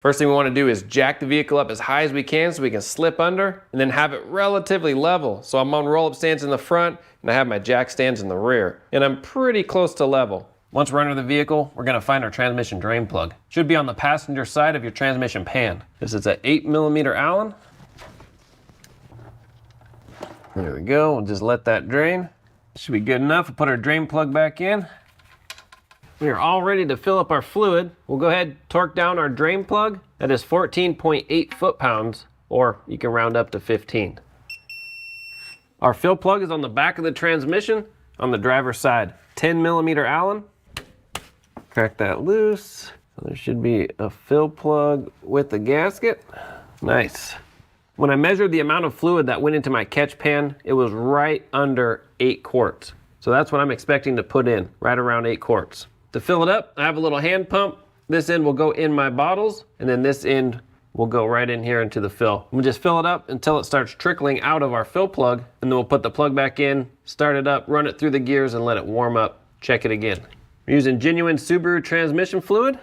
First thing we want to do is jack the vehicle up as high as we can so we can slip under, and then have it relatively level. So I'm on roll-up stands in the front, and I have my jack stands in the rear. And I'm pretty close to level. Once we're under the vehicle, we're going to find our transmission drain plug. Should be on the passenger side of your transmission pan. This is an 8mm Allen. There we go, we'll just let that drain. Should be good enough. We'll put our drain plug back in. We are all ready to fill up our fluid. We'll go ahead and torque down our drain plug. That is 14.8 foot-pounds, or you can round up to 15. Our fill plug is on the back of the transmission on the driver's side. 10mm Allen. Crack that loose. So there should be a fill plug with the gasket. Nice. When I measured the amount of fluid that went into my catch pan, it was right under 8 quarts. So that's what I'm expecting to put in, right around 8 quarts. To fill it up, I have a little hand pump. This end will go in my bottles, and then this end will go right in here into the fill. We'll just fill it up until it starts trickling out of our fill plug, and then we'll put the plug back in, start it up, run it through the gears, and let it warm up. Check it again. We're using genuine Subaru transmission fluid.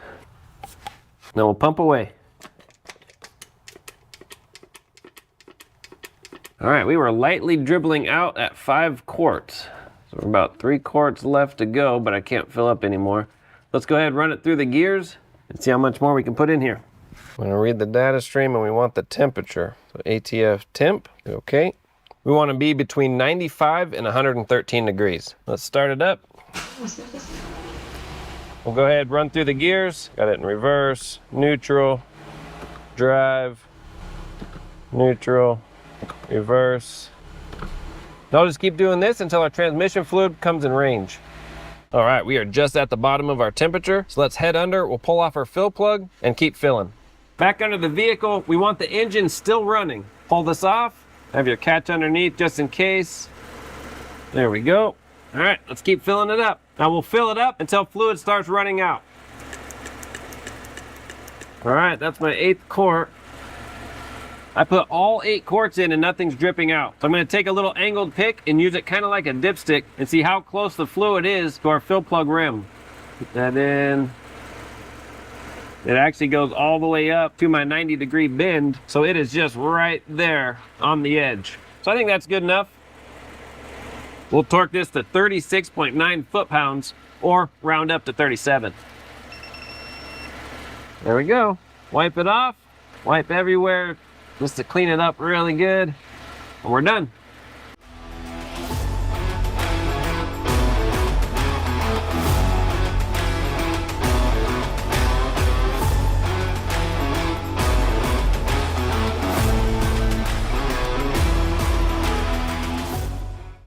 Now we'll pump away. All right, we were lightly dribbling out at 5 quarts. So we're about 3 quarts left to go, but I can't fill up anymore. Let's go ahead and run it through the gears and see how much more we can put in here. I'm gonna read the data stream and we want the temperature. So ATF temp, okay. We wanna be between 95 and 113 degrees. Let's start it up. We'll go ahead and run through the gears. Got it in reverse, neutral, drive, neutral, reverse. I'll just keep doing this until our transmission fluid comes in range. All right, we are just at the bottom of our temperature, so let's head under. We'll pull off our fill plug and keep filling. Back under the vehicle, we want the engine still running. Pull this off, have your catch underneath just in case. There we go. All right, let's keep filling it up. Now we'll fill it up until fluid starts running out. All right, that's my 8th quart. I put all 8 quarts in and nothing's dripping out. So I'm gonna take a little angled pick and use it kind of like a dipstick and see how close the fluid is to our fill plug rim. Put that in. It actually goes all the way up to my 90-degree bend, so it is just right there on the edge. So I think that's good enough. We'll torque this to 36.9 foot-pounds or round up to 37. There we go. Wipe it off, wipe everywhere, just to clean it up really good, and we're done.